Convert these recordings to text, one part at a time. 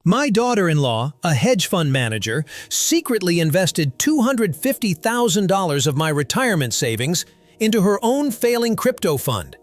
My daughter-in-law, a hedge fund manager, secretly invested $250,000 of my retirement savings into her own failing crypto fund.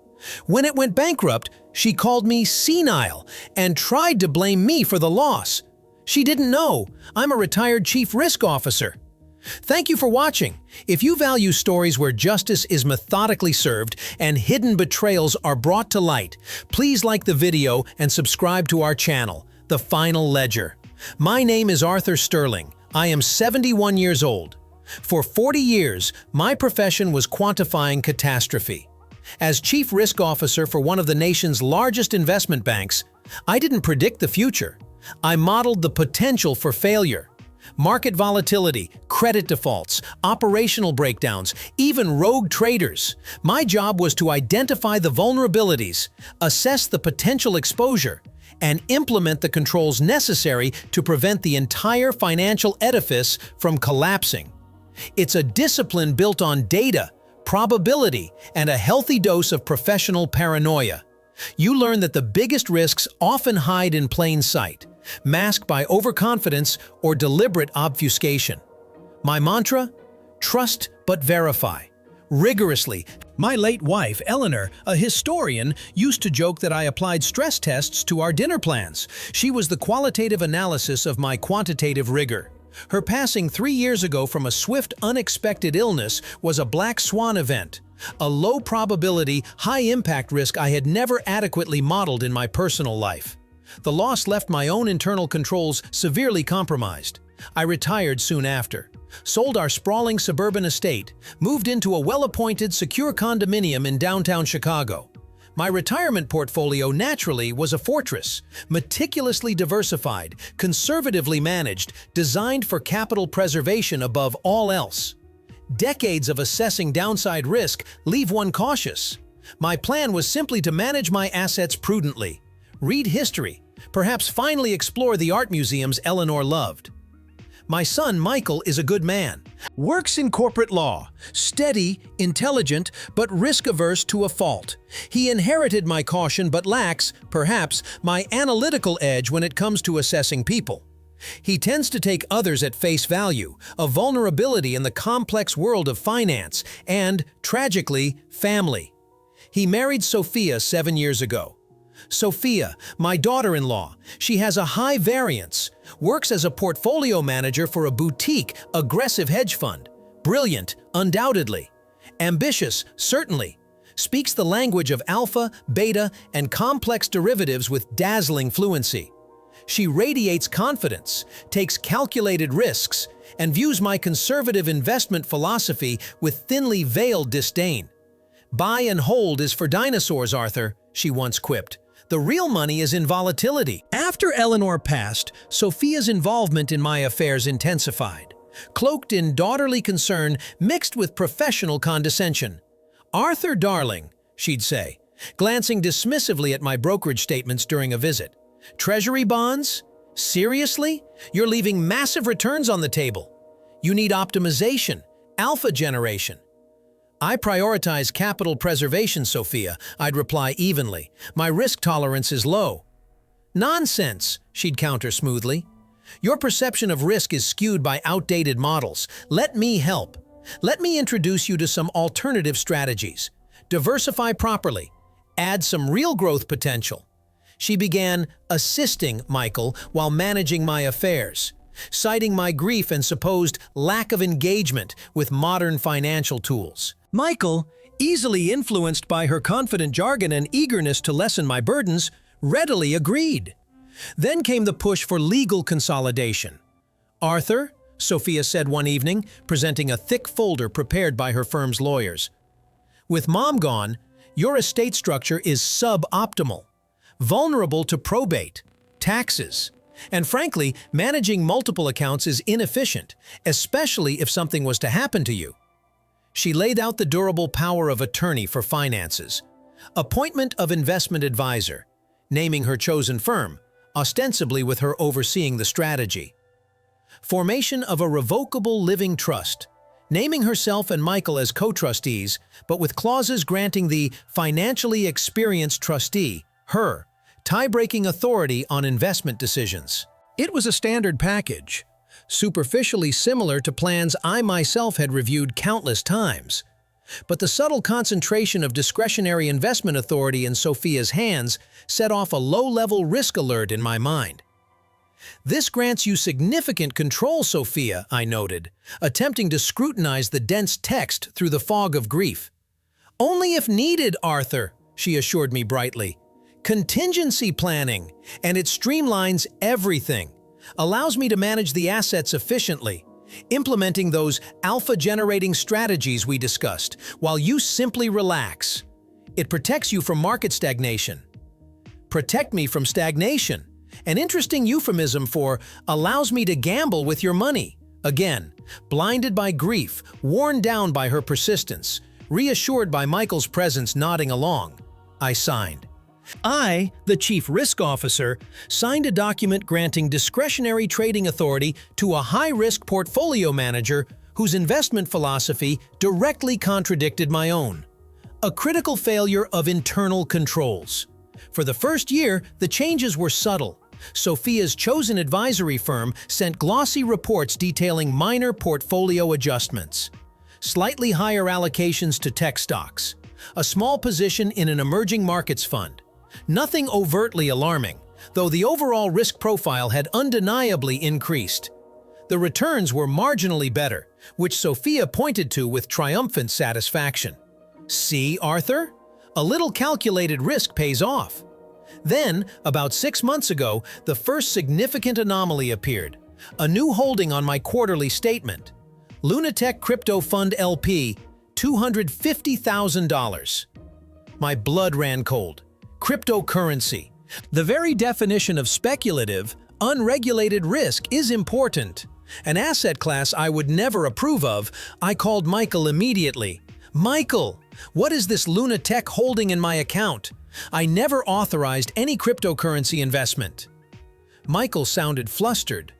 When it went bankrupt, she called me senile and tried to blame me for the loss. She didn't know. I'm a retired chief risk officer. Thank you for watching. If you value stories where justice is methodically served and hidden betrayals are brought to light, please like the video and subscribe to our channel, The Final Ledger. My name is Arthur Sterling. I am 71 years old. For 40 years, my profession was quantifying catastrophe. As chief risk officer for one of the nation's largest investment banks, I didn't predict the future. I modeled the potential for failure. Market volatility, credit defaults, operational breakdowns, even rogue traders. My job was to identify the vulnerabilities, assess the potential exposure, and implement the controls necessary to prevent the entire financial edifice from collapsing. It's a discipline built on data, probability, and a healthy dose of professional paranoia. You learn that the biggest risks often hide in plain sight, masked by overconfidence or deliberate obfuscation. My mantra? Trust but verify. Rigorously. My late wife, Eleanor, a historian, used to joke that I applied stress tests to our dinner plans. She was the qualitative analysis of my quantitative rigor. Her passing 3 years ago from a swift, unexpected illness was a black swan event, a low-probability, high-impact risk I had never adequately modeled in my personal life. The loss left my own internal controls severely compromised. I retired soon after, sold our sprawling suburban estate, moved into a well-appointed, secure condominium in downtown Chicago. My retirement portfolio naturally was a fortress, meticulously diversified, conservatively managed, designed for capital preservation above all else. Decades of assessing downside risk leave one cautious. My plan was simply to manage my assets prudently, read history, perhaps finally explore the art museums Eleanor loved. My son, Michael, is a good man. Works in corporate law, steady, intelligent, but risk-averse to a fault. He inherited my caution but lacks, perhaps, my analytical edge when it comes to assessing people. He tends to take others at face value, a vulnerability in the complex world of finance and, tragically, family. He married Sophia 7 years ago. Sophia, my daughter-in-law, she has a high variance, works as a portfolio manager for a boutique, aggressive hedge fund. Brilliant, undoubtedly. Ambitious, certainly. Speaks the language of alpha, beta, and complex derivatives with dazzling fluency. She radiates confidence, takes calculated risks, and views my conservative investment philosophy with thinly veiled disdain. Buy and hold is for dinosaurs, Arthur, she once quipped. The real money is in volatility. After Eleanor passed, Sophia's involvement in my affairs intensified, cloaked in daughterly concern mixed with professional condescension. "Arthur, darling," she'd say, glancing dismissively at my brokerage statements during a visit. "Treasury bonds? Seriously? You're leaving massive returns on the table. You need optimization, alpha generation." "I prioritize capital preservation, Sophia," I'd reply evenly. "My risk tolerance is low." "Nonsense," she'd counter smoothly. "Your perception of risk is skewed by outdated models. Let me help. Let me introduce you to some alternative strategies. Diversify properly. Add some real growth potential." She began assisting Michael while managing my affairs, citing my grief and supposed lack of engagement with modern financial tools. Michael, easily influenced by her confident jargon and eagerness to lessen my burdens, readily agreed. Then came the push for legal consolidation. "Arthur," Sophia said one evening, presenting a thick folder prepared by her firm's lawyers. "With Mom gone, your estate structure is suboptimal, vulnerable to probate, taxes, and frankly, managing multiple accounts is inefficient, especially if something was to happen to you." She laid out the durable power of attorney for finances, appointment of investment advisor, naming her chosen firm, ostensibly with her overseeing the strategy, formation of a revocable living trust, naming herself and Michael as co-trustees, but with clauses granting the financially experienced trustee, her, tie-breaking authority on investment decisions. It was a standard package, superficially similar to plans I myself had reviewed countless times. But the subtle concentration of discretionary investment authority in Sophia's hands set off a low-level risk alert in my mind. "This grants you significant control, Sophia," I noted, attempting to scrutinize the dense text through the fog of grief. "Only if needed, Arthur," she assured me brightly. "Contingency planning, and it streamlines everything, allows me to manage the assets efficiently, implementing those alpha-generating strategies we discussed, while you simply relax. It protects you from market stagnation." Protect me from stagnation. An interesting euphemism for allows me to gamble with your money. Again, blinded by grief, worn down by her persistence, reassured by Michael's presence nodding along, I signed. I, the Chief Risk Officer, signed a document granting discretionary trading authority to a high-risk portfolio manager whose investment philosophy directly contradicted my own. A critical failure of internal controls. For the first year, the changes were subtle. Sophia's chosen advisory firm sent glossy reports detailing minor portfolio adjustments. Slightly higher allocations to tech stocks. A small position in an emerging markets fund. Nothing overtly alarming, though the overall risk profile had undeniably increased. The returns were marginally better, which Sophia pointed to with triumphant satisfaction. "See, Arthur? A little calculated risk pays off." Then, about 6 months ago, the first significant anomaly appeared. A new holding on my quarterly statement. LunaTech Crypto Fund LP, $250,000. My blood ran cold. Cryptocurrency. The very definition of speculative, unregulated risk is important. An asset class I would never approve of. I called Michael immediately. "Michael, what is this LunaTech holding in my account? I never authorized any cryptocurrency investment." Michael sounded flustered.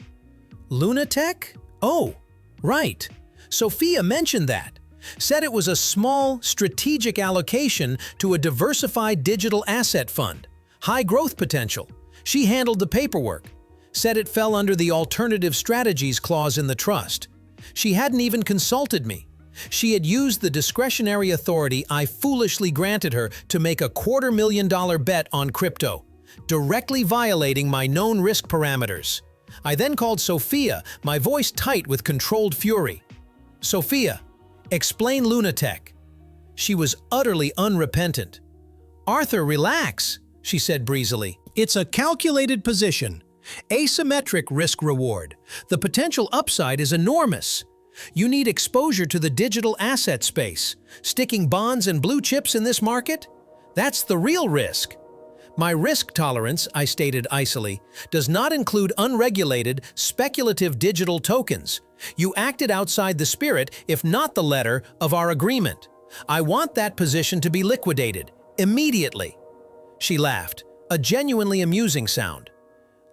"LunaTech? Oh, right. Sophia mentioned that. Said it was a small, strategic allocation to a diversified digital asset fund. High growth potential. She handled the paperwork. Said it fell under the alternative strategies clause in the trust. She hadn't even consulted me. She had used the discretionary authority I foolishly granted her to make a $250,000 bet on crypto, directly violating my known risk parameters. I then called Sophia, my voice tight with controlled fury. "Sophia, explain LunaTech." She was utterly unrepentant. "Arthur, relax," she said breezily. "It's a calculated position. Asymmetric risk-reward. The potential upside is enormous. You need exposure to the digital asset space. Sticking bonds and blue chips in this market? That's the real risk. My risk tolerance," I stated icily, "does not include unregulated, speculative digital tokens. You acted outside the spirit, if not the letter, of our agreement. I want that position to be liquidated, immediately." She laughed, a genuinely amusing sound.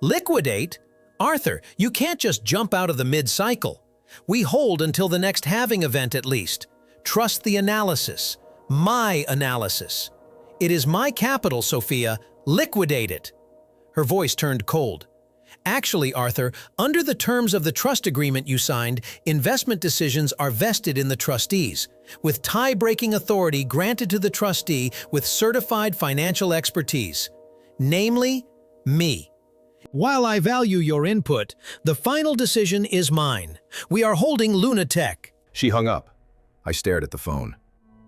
"Liquidate? Arthur, you can't just jump out of the mid-cycle. We hold until the next halving event at least. Trust the analysis. My analysis. It is my capital, Sophia. Liquidate it." Her voice turned cold. "Actually, Arthur, under the terms of the trust agreement you signed, investment decisions are vested in the trustees, with tie-breaking authority granted to the trustee with certified financial expertise. Namely, me. While I value your input, the final decision is mine. We are holding LunaTech." She hung up. I stared at the phone.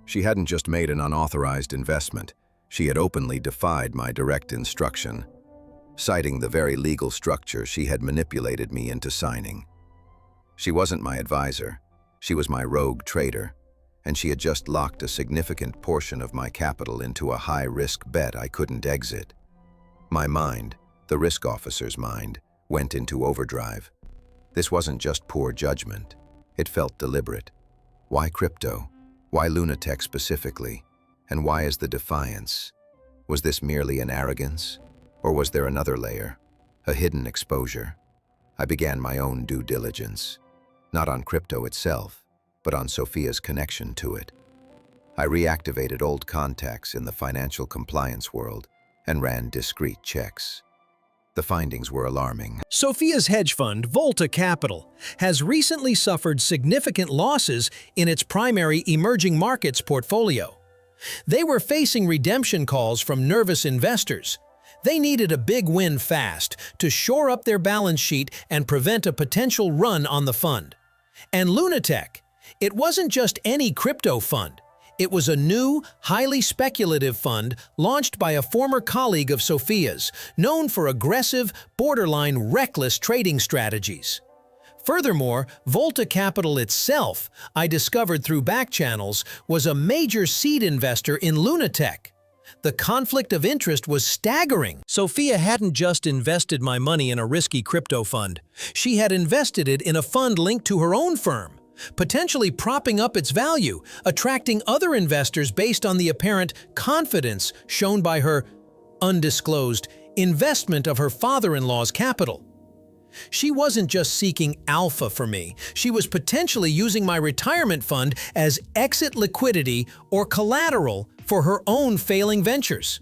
She hadn't just made an unauthorized investment. She had openly defied my direct instruction. Citing the very legal structure she had manipulated me into signing. She wasn't my advisor. She was my rogue trader, and she had just locked a significant portion of my capital into a high-risk bet I couldn't exit. My mind, the risk officer's mind, went into overdrive. This wasn't just poor judgment. It felt deliberate. Why crypto? Why LunaTech specifically? And why is the defiance? Was this merely an arrogance? Or was there another layer? A hidden exposure? I began my own due diligence. Not on crypto itself, but on Sophia's connection to it. I reactivated old contacts in the financial compliance world and ran discreet checks. The findings were alarming. Sophia's hedge fund, Volta Capital, has recently suffered significant losses in its primary emerging markets portfolio. They were facing redemption calls from nervous investors. They needed a big win fast to shore up their balance sheet and prevent a potential run on the fund. And LunaTech, it wasn't just any crypto fund. It was a new, highly speculative fund launched by a former colleague of Sophia's, known for aggressive, borderline reckless trading strategies. Furthermore, Volta Capital itself, I discovered through back channels, was a major seed investor in LunaTech. The conflict of interest was staggering. Sophia hadn't just invested my money in a risky crypto fund. She had invested it in a fund linked to her own firm, potentially propping up its value, attracting other investors based on the apparent confidence shown by her undisclosed investment of her father-in-law's capital. She wasn't just seeking alpha for me, she was potentially using my retirement fund as exit liquidity or collateral for her own failing ventures.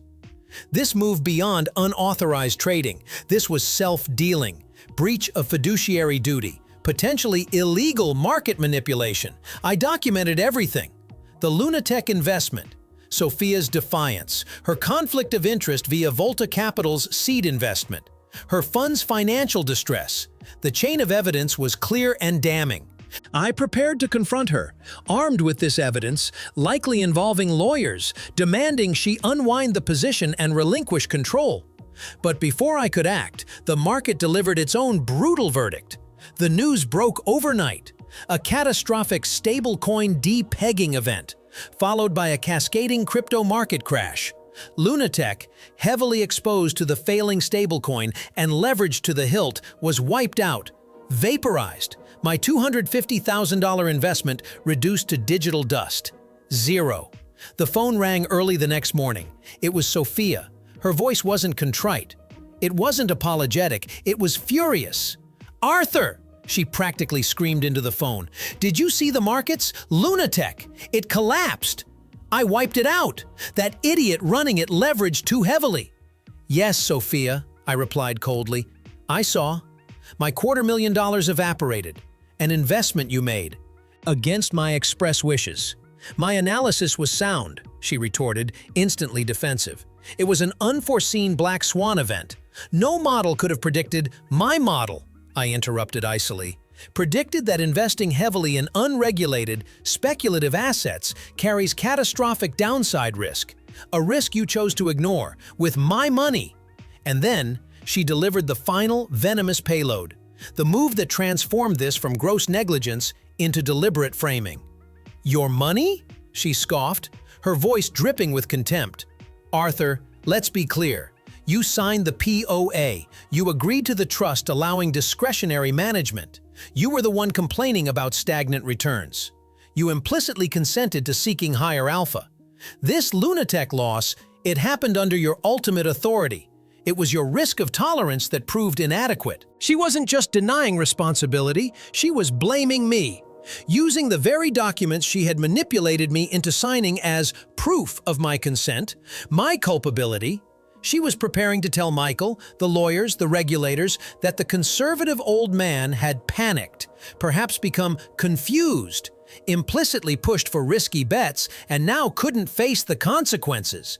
This moved beyond unauthorized trading. This was self-dealing, breach of fiduciary duty, potentially illegal market manipulation. I documented everything. The LunaTech investment, Sophia's defiance, her conflict of interest via Volta Capital's seed investment, her fund's financial distress. The chain of evidence was clear and damning. I prepared to confront her, armed with this evidence, likely involving lawyers, demanding she unwind the position and relinquish control. But before I could act, the market delivered its own brutal verdict. The news broke overnight, a catastrophic stablecoin de-pegging event, followed by a cascading crypto market crash. LunaTech, heavily exposed to the failing stablecoin and leveraged to the hilt, was wiped out, vaporized. My $250,000 investment reduced to digital dust. Zero. The phone rang early the next morning. It was Sophia. Her voice wasn't contrite. It wasn't apologetic. It was furious. "Arthur!" she practically screamed into the phone. "Did you see the markets? LunaTech! It collapsed! I wiped it out! That idiot running it leveraged too heavily!" "Yes, Sophia," I replied coldly. "I saw. My $250,000 evaporated. An investment you made. Against my express wishes. My analysis was sound," she retorted, instantly defensive. "It was an unforeseen black swan event. No model could have predicted my model," I interrupted icily. "Predicted that investing heavily in unregulated, speculative assets carries catastrophic downside risk, a risk you chose to ignore, with my money." And then, she delivered the final, venomous payload, the move that transformed this from gross negligence into deliberate framing. "Your money?" she scoffed, her voice dripping with contempt. "Arthur, let's be clear. You signed the POA. You agreed to the trust allowing discretionary management. You were the one complaining about stagnant returns. You implicitly consented to seeking higher alpha. This LunaTech loss, it happened under your ultimate authority. It was your risk of tolerance that proved inadequate." She wasn't just denying responsibility, she was blaming me, using the very documents she had manipulated me into signing as proof of my consent, my culpability. She was preparing to tell Michael, the lawyers, the regulators, that the conservative old man had panicked, perhaps become confused, implicitly pushed for risky bets, and now couldn't face the consequences.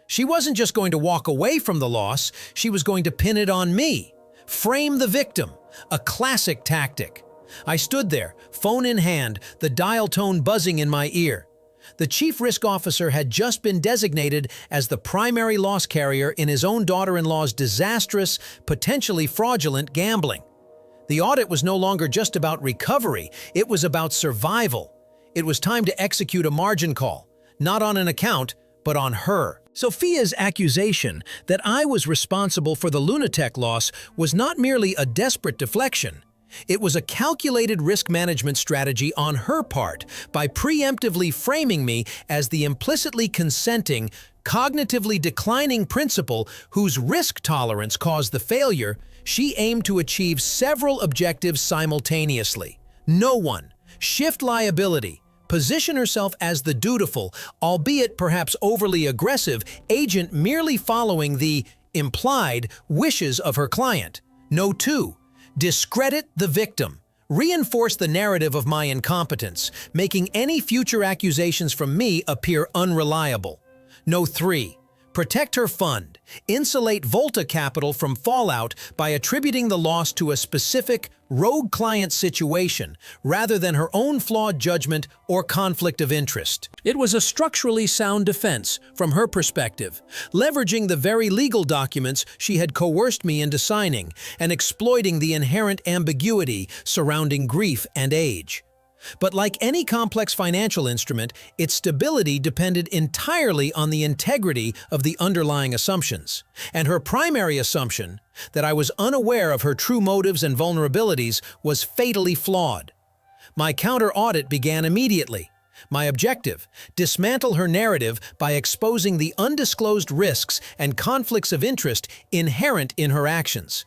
She wasn't just going to walk away from the loss, she was going to pin it on me. Frame the victim, a classic tactic. I stood there, phone in hand, the dial tone buzzing in my ear. The chief risk officer had just been designated as the primary loss carrier in his own daughter-in-law's disastrous, potentially fraudulent gambling. The audit was no longer just about recovery, it was about survival. It was time to execute a margin call, not on an account, but on her. Sophia's accusation that I was responsible for the LunaTech loss was not merely a desperate deflection. It was a calculated risk management strategy on her part by preemptively framing me as the implicitly consenting, cognitively declining principal whose risk tolerance caused the failure. She aimed to achieve several objectives simultaneously. No one, shift liability, position herself as the dutiful, albeit perhaps overly aggressive, agent merely following the implied wishes of her client. No. 2. Discredit the victim. Reinforce the narrative of my incompetence, making any future accusations from me appear unreliable. No. 3. Protect her fund. Insulate Volta Capital from fallout by attributing the loss to a specific, rogue client situation rather than her own flawed judgment or conflict of interest. It was a structurally sound defense from her perspective, leveraging the very legal documents she had coerced me into signing and exploiting the inherent ambiguity surrounding grief and age. But like any complex financial instrument, its stability depended entirely on the integrity of the underlying assumptions. And her primary assumption, that I was unaware of her true motives and vulnerabilities, was fatally flawed. My counter-audit began immediately. My objective: dismantle her narrative by exposing the undisclosed risks and conflicts of interest inherent in her actions.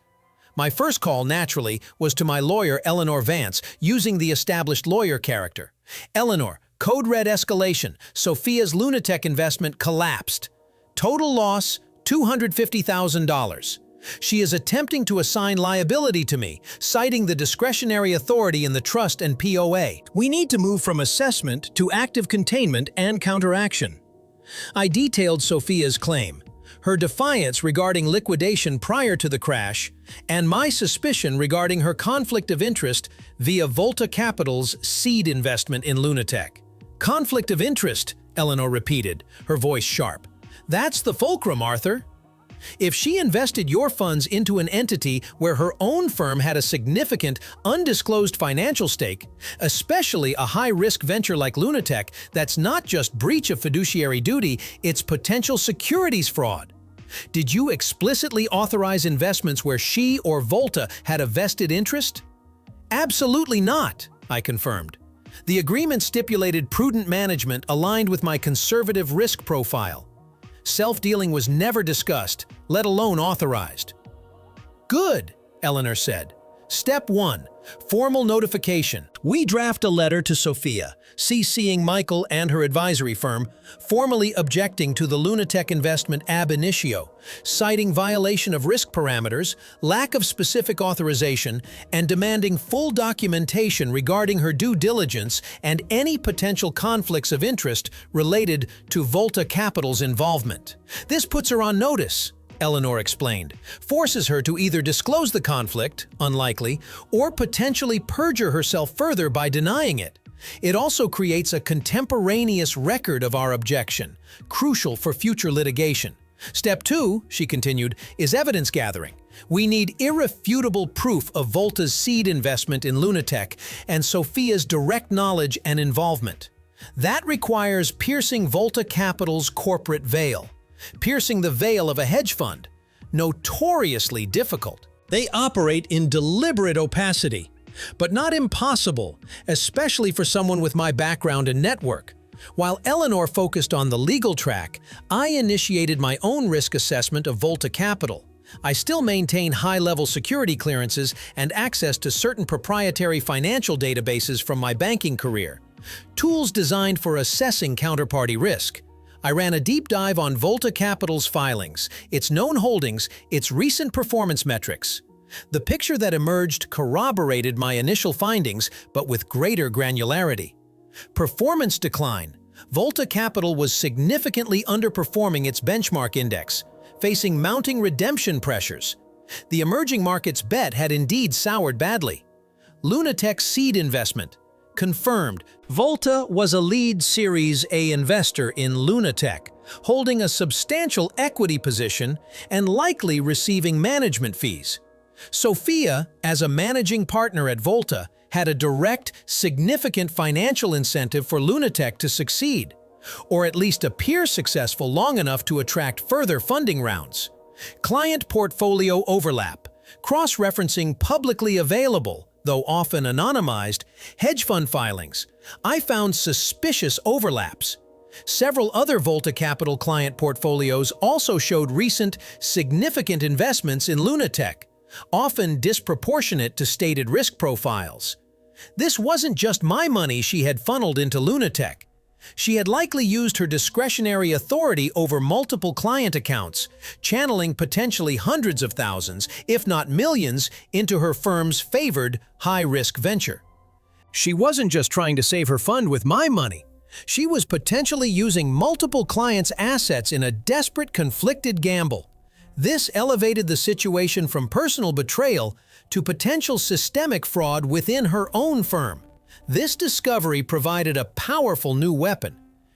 My first call, naturally, was to my lawyer, Eleanor Vance, using the established lawyer character. Eleanor, code red escalation. Sophia's LunaTech investment collapsed. Total loss, $250,000. She is attempting to assign liability to me, citing the discretionary authority in the trust and POA. We need to move from assessment to active containment and counteraction. I detailed Sophia's claim, her defiance regarding liquidation prior to the crash, and my suspicion regarding her conflict of interest via Volta Capital's seed investment in LunaTech. Conflict of interest, Eleanor repeated, her voice sharp. That's the fulcrum, Arthur. If she invested your funds into an entity where her own firm had a significant, undisclosed financial stake, especially a high-risk venture like LunaTech, that's not just breach of fiduciary duty, it's potential securities fraud. Did you explicitly authorize investments where she or Volta had a vested interest? Absolutely not, I confirmed. The agreement stipulated prudent management aligned with my conservative risk profile. Self-dealing was never discussed, let alone authorized. Good, Eleanor said. Step 1. Formal notification. We draft a letter to Sophia, CCing Michael and her advisory firm, formally objecting to the LunaTech investment ab initio, citing violation of risk parameters, lack of specific authorization, and demanding full documentation regarding her due diligence and any potential conflicts of interest related to Volta Capital's involvement. This puts her on notice, Eleanor explained, forces her to either disclose the conflict, unlikely, or potentially perjure herself further by denying it. It also creates a contemporaneous record of our objection, crucial for future litigation. Step 2, she continued, is evidence gathering. We need irrefutable proof of Volta's seed investment in LunaTech and Sophia's direct knowledge and involvement. That requires piercing Volta Capital's corporate veil. Piercing the veil of a hedge fund, notoriously difficult. They operate in deliberate opacity, but not impossible, especially for someone with my background and network. While Eleanor focused on the legal track, I initiated my own risk assessment of Volta Capital. I still maintain high-level security clearances and access to certain proprietary financial databases from my banking career, tools designed for assessing counterparty risk. I ran a deep dive on Volta Capital's filings, its known holdings, its recent performance metrics. The picture that emerged corroborated my initial findings, but with greater granularity. Performance decline. Volta Capital was significantly underperforming its benchmark index, facing mounting redemption pressures. The emerging markets bet had indeed soured badly. LunaTech seed investment. Confirmed, Volta was a lead Series A investor in LunaTech, holding a substantial equity position and likely receiving management fees. Sophia, as a managing partner at Volta, had a direct, significant financial incentive for LunaTech to succeed, or at least appear successful long enough to attract further funding rounds. Client portfolio overlap, cross-referencing publicly available, though often anonymized, hedge fund filings. I found suspicious overlaps. Several other Volta Capital client portfolios also showed recent, significant investments in LunaTech, often disproportionate to stated risk profiles. This wasn't just my money she had funneled into LunaTech. She had likely used her discretionary authority over multiple client accounts, channeling potentially hundreds of thousands, if not millions, into her firm's favored high-risk venture. She wasn't just trying to save her fund with my money. She was potentially using multiple clients' assets in a desperate, conflicted gamble. This elevated the situation from personal betrayal to potential systemic fraud within her own firm. This discovery provided a powerful new weapon.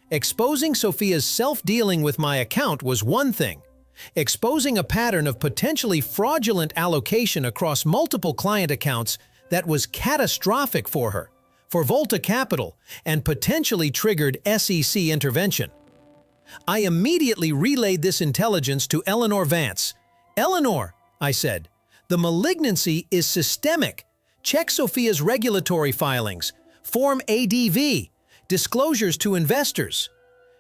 Exposing Sophia's self-dealing with my account was one thing. Exposing a pattern of potentially fraudulent allocation across multiple client accounts that was catastrophic for her, for Volta Capital, and potentially triggered SEC intervention. I immediately relayed this intelligence to Eleanor Vance. "Eleanor," I said, "the malignancy is systemic. Check Sophia's regulatory filings, Form ADV, disclosures to investors.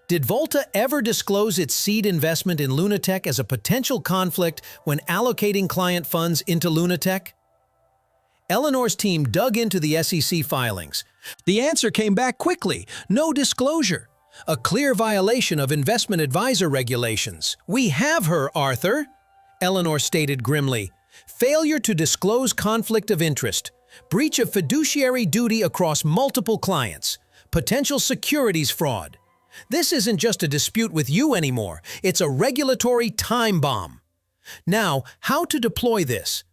Did Volta ever disclose its seed investment in LunaTech as a potential conflict when allocating client funds into LunaTech?" Eleanor's team dug into the SEC filings. The answer came back quickly: no disclosure. A clear violation of investment advisor regulations. "We have her, Arthur," Eleanor stated grimly. "Failure to disclose conflict of interest, breach of fiduciary duty across multiple clients, potential securities fraud. This isn't just a dispute with you anymore, it's a regulatory time bomb." Now, how to deploy this?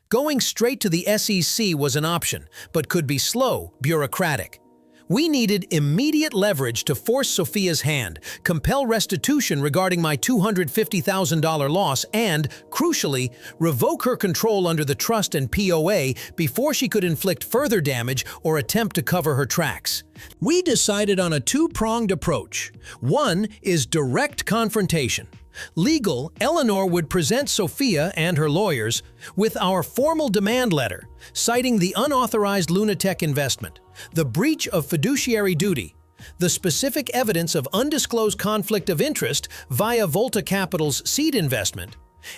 Going straight to the SEC was an option, but could be slow, bureaucratic. We needed immediate leverage to force Sophia's hand, compel restitution regarding my $250,000 loss, and, crucially, revoke her control under the trust and POA before she could inflict further damage or attempt to cover her tracks. We decided on a two-pronged approach. One is direct confrontation. Legal, Eleanor would present Sophia and her lawyers with our formal demand letter, citing the unauthorized LunaTech investment, the breach of fiduciary duty, the specific evidence of undisclosed conflict of interest via Volta Capital's seed investment,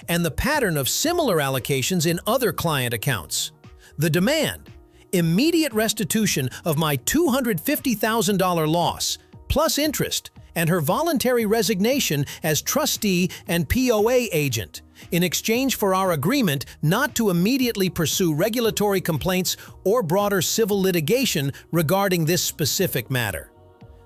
and the pattern of similar allocations in other client accounts. The demand: immediate restitution of my $250,000 loss, plus interest, and her voluntary resignation as trustee and POA agent, in exchange for our agreement not to immediately pursue regulatory complaints or broader civil litigation regarding this specific matter.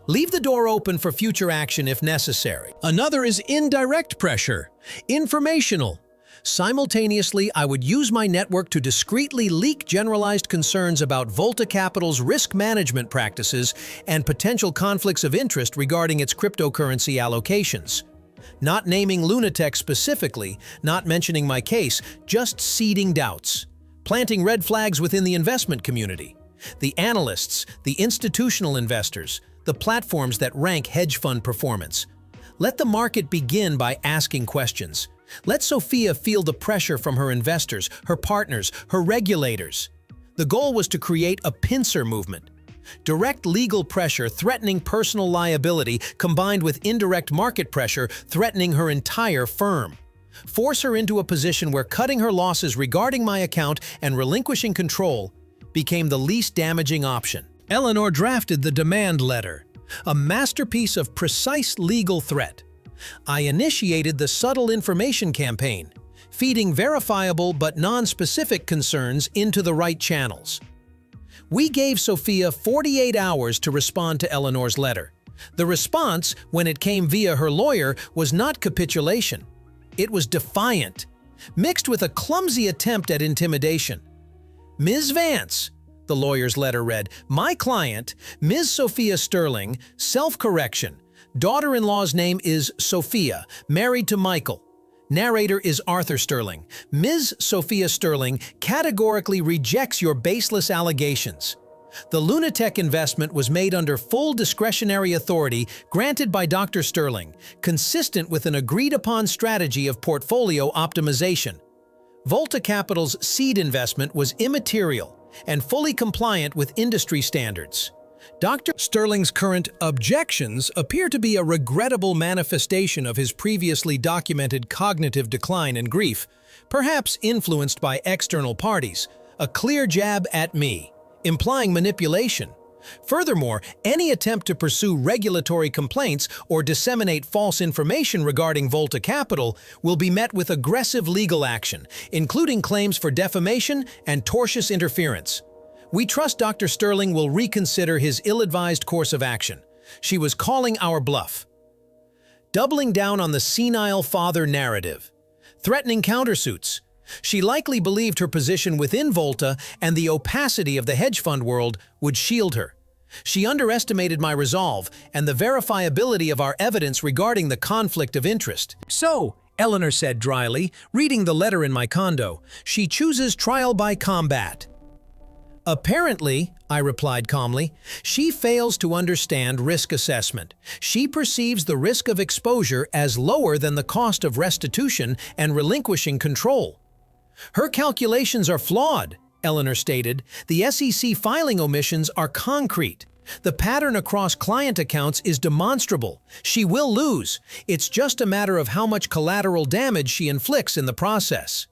Leave the door open for future action if necessary. Another is indirect pressure, informational. Simultaneously, I would use my network to discreetly leak generalized concerns about Volta Capital's risk management practices and potential conflicts of interest regarding its cryptocurrency allocations. Not naming LunaTech specifically, not mentioning my case, just seeding doubts. Planting red flags within the investment community. The analysts, the institutional investors, the platforms that rank hedge fund performance. Let the market begin by asking questions. Let Sophia feel the pressure from her investors, her partners, her regulators. The goal was to create a pincer movement. Direct legal pressure threatening personal liability combined with indirect market pressure threatening her entire firm. Force her into a position where cutting her losses regarding my account and relinquishing control became the least damaging option. Eleanor drafted the demand letter, a masterpiece of precise legal threat. I initiated the subtle information campaign, feeding verifiable but non-specific concerns into the right channels. We gave Sophia 48 hours to respond to Eleanor's letter. The response, when it came via her lawyer, was not capitulation. It was defiant, mixed with a clumsy attempt at intimidation. "Ms. Vance," the lawyer's letter read, "my client, Ms. Sophia Sterling, self-correction. Daughter-in-law's name is Sophia, married to Michael. Narrator is Arthur Sterling. Ms. Sophia Sterling categorically rejects your baseless allegations. The LunaTech investment was made under full discretionary authority granted by Dr. Sterling, consistent with an agreed-upon strategy of portfolio optimization. Volta Capital's seed investment was immaterial and fully compliant with industry standards. Dr. Sterling's current objections appear to be a regrettable manifestation of his previously documented cognitive decline and grief, perhaps influenced by external parties, a clear jab at me, implying manipulation. Furthermore, any attempt to pursue regulatory complaints or disseminate false information regarding Volta Capital will be met with aggressive legal action, including claims for defamation and tortious interference. We trust Dr. Sterling will reconsider his ill-advised course of action. She was calling our bluff. Doubling down on the senile father narrative. Threatening countersuits. She likely believed her position within Volta and the opacity of the hedge fund world would shield her. She underestimated my resolve and the verifiability of our evidence regarding the conflict of interest. "So," Eleanor said dryly, reading the letter in my condo, "she chooses trial by combat." "Apparently," I replied calmly, "she fails to understand risk assessment. She perceives the risk of exposure as lower than the cost of restitution and relinquishing control." "Her calculations are flawed," Eleanor stated. "The SEC filing omissions are concrete. The pattern across client accounts is demonstrable. She will lose. It's just a matter of how much collateral damage she inflicts in the process."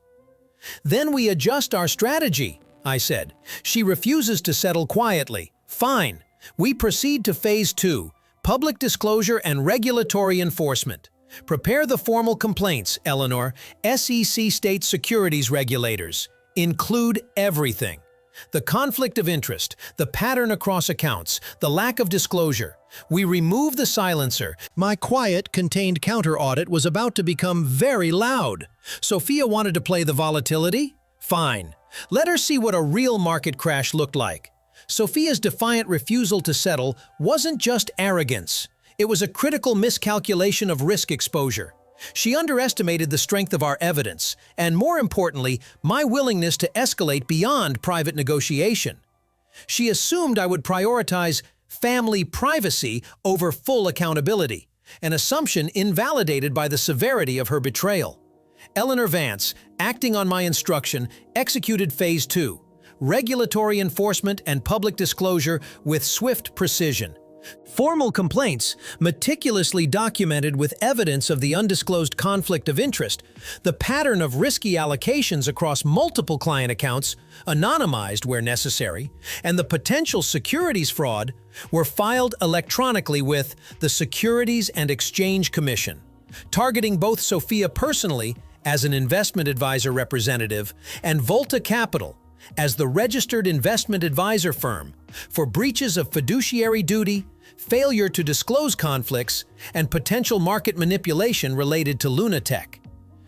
"Then we adjust our strategy," I said. "She refuses to settle quietly. Fine. We proceed to Phase 2, public disclosure and regulatory enforcement. Prepare the formal complaints, Eleanor. SEC state securities regulators. Include everything. The conflict of interest, the pattern across accounts, the lack of disclosure. We remove the silencer." My quiet, contained counter-audit was about to become very loud. Sophia wanted to play the volatility? Fine. Let her see what a real market crash looked like. Sophia's defiant refusal to settle wasn't just arrogance. It was a critical miscalculation of risk exposure. She underestimated the strength of our evidence, and more importantly, my willingness to escalate beyond private negotiation. She assumed I would prioritize family privacy over full accountability, an assumption invalidated by the severity of her betrayal. Eleanor Vance, acting on my instruction, executed Phase 2, regulatory enforcement and public disclosure with swift precision. Formal complaints, meticulously documented with evidence of the undisclosed conflict of interest, the pattern of risky allocations across multiple client accounts, anonymized where necessary, and the potential securities fraud were filed electronically with the Securities and Exchange Commission, targeting both Sophia personally as an investment advisor representative and Volta Capital as the registered investment advisor firm for breaches of fiduciary duty, failure to disclose conflicts, and potential market manipulation related to LunaTech.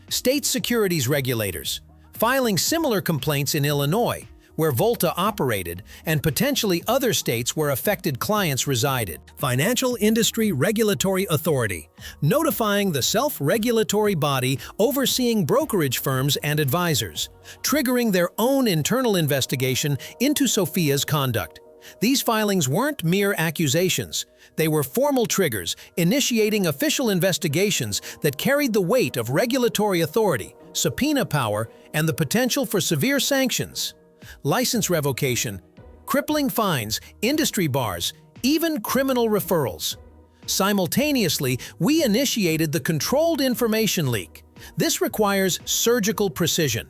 State securities regulators, filing similar complaints in Illinois, where Volta operated, and potentially other states where affected clients resided. Financial Industry Regulatory Authority, notifying the self-regulatory body overseeing brokerage firms and advisors, triggering their own internal investigation into Sophia's conduct. These filings weren't mere accusations. They were formal triggers, initiating official investigations that carried the weight of regulatory authority, subpoena power, and the potential for severe sanctions. License revocation, crippling fines, industry bars, even criminal referrals. Simultaneously, we initiated the controlled information leak. This requires surgical precision.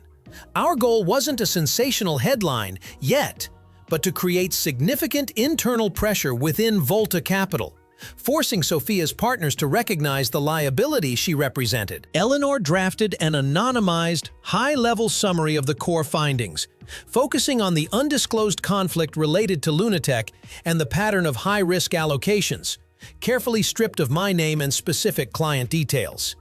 Our goal wasn't a sensational headline yet, but to create significant internal pressure within Volta Capital, forcing Sophia's partners to recognize the liability she represented. Eleanor drafted an anonymized, high-level summary of the core findings, focusing on the undisclosed conflict related to LunaTech and the pattern of high-risk allocations, carefully stripped of my name and specific client details.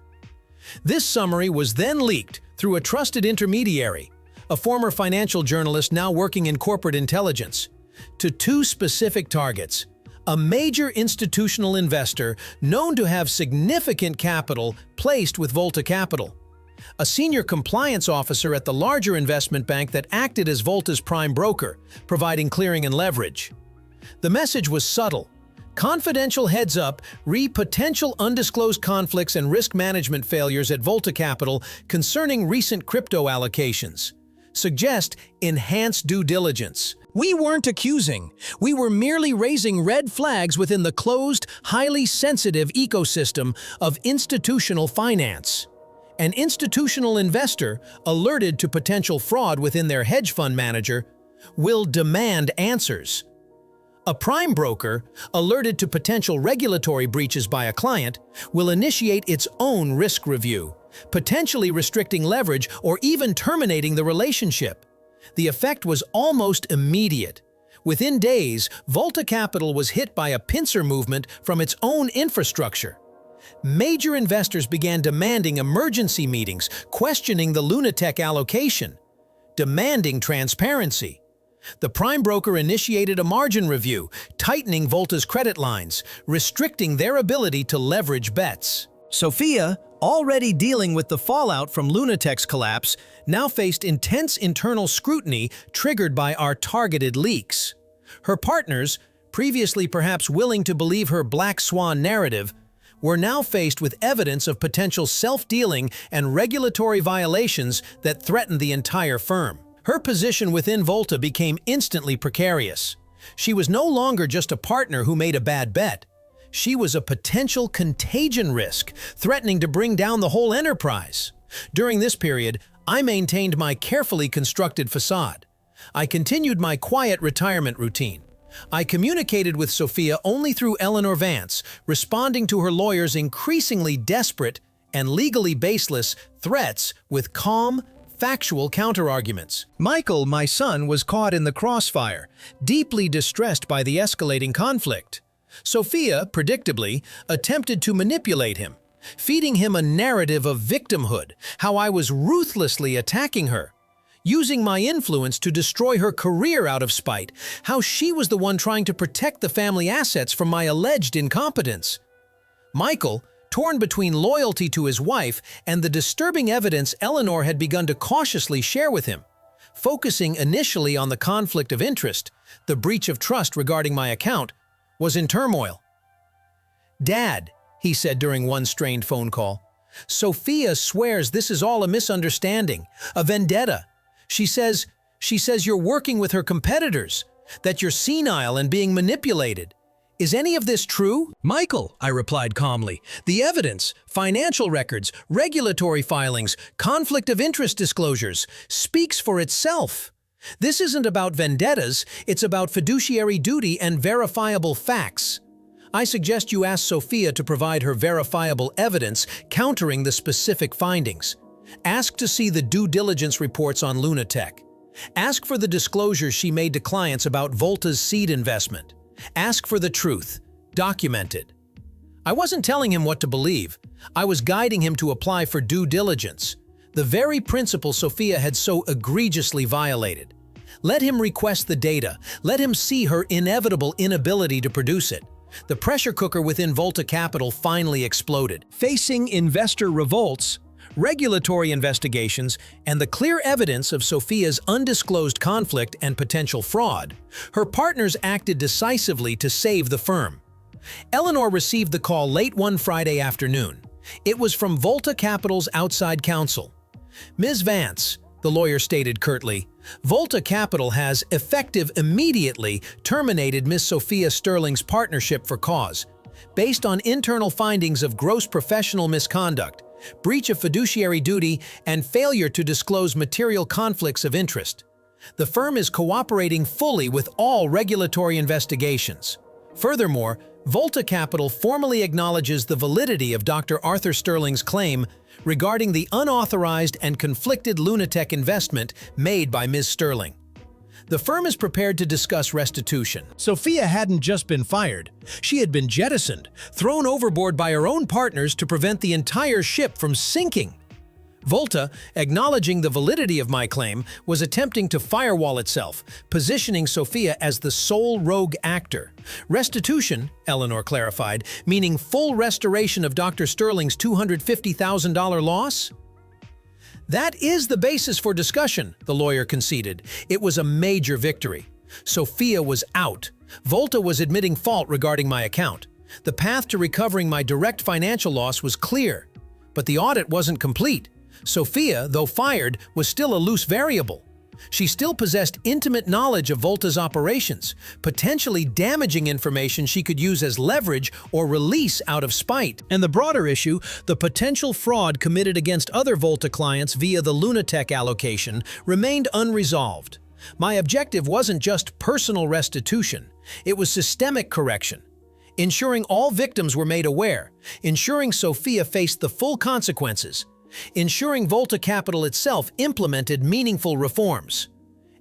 This summary was then leaked through a trusted intermediary, a former financial journalist now working in corporate intelligence, to two specific targets: a major institutional investor known to have significant capital placed with Volta Capital, a senior compliance officer at the larger investment bank that acted as Volta's prime broker, providing clearing and leverage. The message was subtle. Confidential heads-up, potential undisclosed conflicts and risk management failures at Volta Capital concerning recent crypto allocations. Suggest enhanced due diligence. We weren't accusing. We were merely raising red flags within the closed, highly sensitive ecosystem of institutional finance. An institutional investor, alerted to potential fraud within their hedge fund manager, will demand answers. A prime broker, alerted to potential regulatory breaches by a client, will initiate its own risk review, potentially restricting leverage or even terminating the relationship. The effect was almost immediate. Within days, Volta Capital was hit by a pincer movement from its own infrastructure. Major investors began demanding emergency meetings, questioning the LunaTech allocation, demanding transparency. The prime broker initiated a margin review, tightening Volta's credit lines, restricting their ability to leverage bets. Sophia, already dealing with the fallout from LunaTech's collapse, now faced intense internal scrutiny triggered by our targeted leaks. Her partners, previously perhaps willing to believe her black swan narrative, were now faced with evidence of potential self-dealing and regulatory violations that threatened the entire firm. Her position within Volta became instantly precarious. She was no longer just a partner who made a bad bet. She was a potential contagion risk, threatening to bring down the whole enterprise. During this period, I maintained my carefully constructed facade. I continued my quiet retirement routine. I communicated with Sophia only through Eleanor Vance, responding to her lawyer's increasingly desperate and legally baseless threats with calm, factual counterarguments. Michael, my son, was caught in the crossfire, deeply distressed by the escalating conflict. Sophia, predictably, attempted to manipulate him, feeding him a narrative of victimhood, how I was ruthlessly attacking her, using my influence to destroy her career out of spite, how she was the one trying to protect the family assets from my alleged incompetence. Michael, torn between loyalty to his wife and the disturbing evidence Eleanor had begun to cautiously share with him, focusing initially on the conflict of interest, the breach of trust regarding my account, was in turmoil. "Dad," he said during one strained phone call, "Sophia swears this is all a misunderstanding, a vendetta. She says you're working with her competitors, that you're senile and being manipulated. Is any of this true?" "Michael," I replied calmly, "the evidence, financial records, regulatory filings, conflict of interest disclosures, speaks for itself. This isn't about vendettas, it's about fiduciary duty and verifiable facts. I suggest you ask Sophia to provide her verifiable evidence countering the specific findings. Ask to see the due diligence reports on LunaTech. Ask for the disclosures she made to clients about Volta's seed investment. Ask for the truth. Document it." I wasn't telling him what to believe. I was guiding him to apply for due diligence, the very principle Sophia had so egregiously violated. Let him request the data. Let him see her inevitable inability to produce it. The pressure cooker within Volta Capital finally exploded. Facing investor revolts, regulatory investigations, and the clear evidence of Sophia's undisclosed conflict and potential fraud, her partners acted decisively to save the firm. Eleanor received the call late one Friday afternoon. It was from Volta Capital's outside counsel. "Ms. Vance," the lawyer stated curtly, "Volta Capital has, effective immediately, terminated Ms. Sophia Sterling's partnership for cause, based on internal findings of gross professional misconduct, breach of fiduciary duty, and failure to disclose material conflicts of interest. The firm is cooperating fully with all regulatory investigations. Furthermore, Volta Capital formally acknowledges the validity of Dr. Arthur Sterling's claim regarding the unauthorized and conflicted LunaTech investment made by Ms. Sterling. The firm is prepared to discuss restitution." Sophia hadn't just been fired. She had been jettisoned, thrown overboard by her own partners to prevent the entire ship from sinking. Volta, acknowledging the validity of my claim, was attempting to firewall itself, positioning Sophia as the sole rogue actor. Restitution, Eleanor clarified, meaning full restoration of Dr. Sterling's $250,000 loss? "That is the basis for discussion," the lawyer conceded. It was a major victory. Sophia was out. Volta was admitting fault regarding my account. The path to recovering my direct financial loss was clear. But the audit wasn't complete. Sophia, though fired, was still a loose variable. She still possessed intimate knowledge of Volta's operations, potentially damaging information she could use as leverage or release out of spite. And the broader issue, the potential fraud committed against other Volta clients via the LunaTech allocation, remained unresolved. My objective wasn't just personal restitution, it was systemic correction. Ensuring all victims were made aware, ensuring Sophia faced the full consequences, ensuring Volta Capital itself implemented meaningful reforms.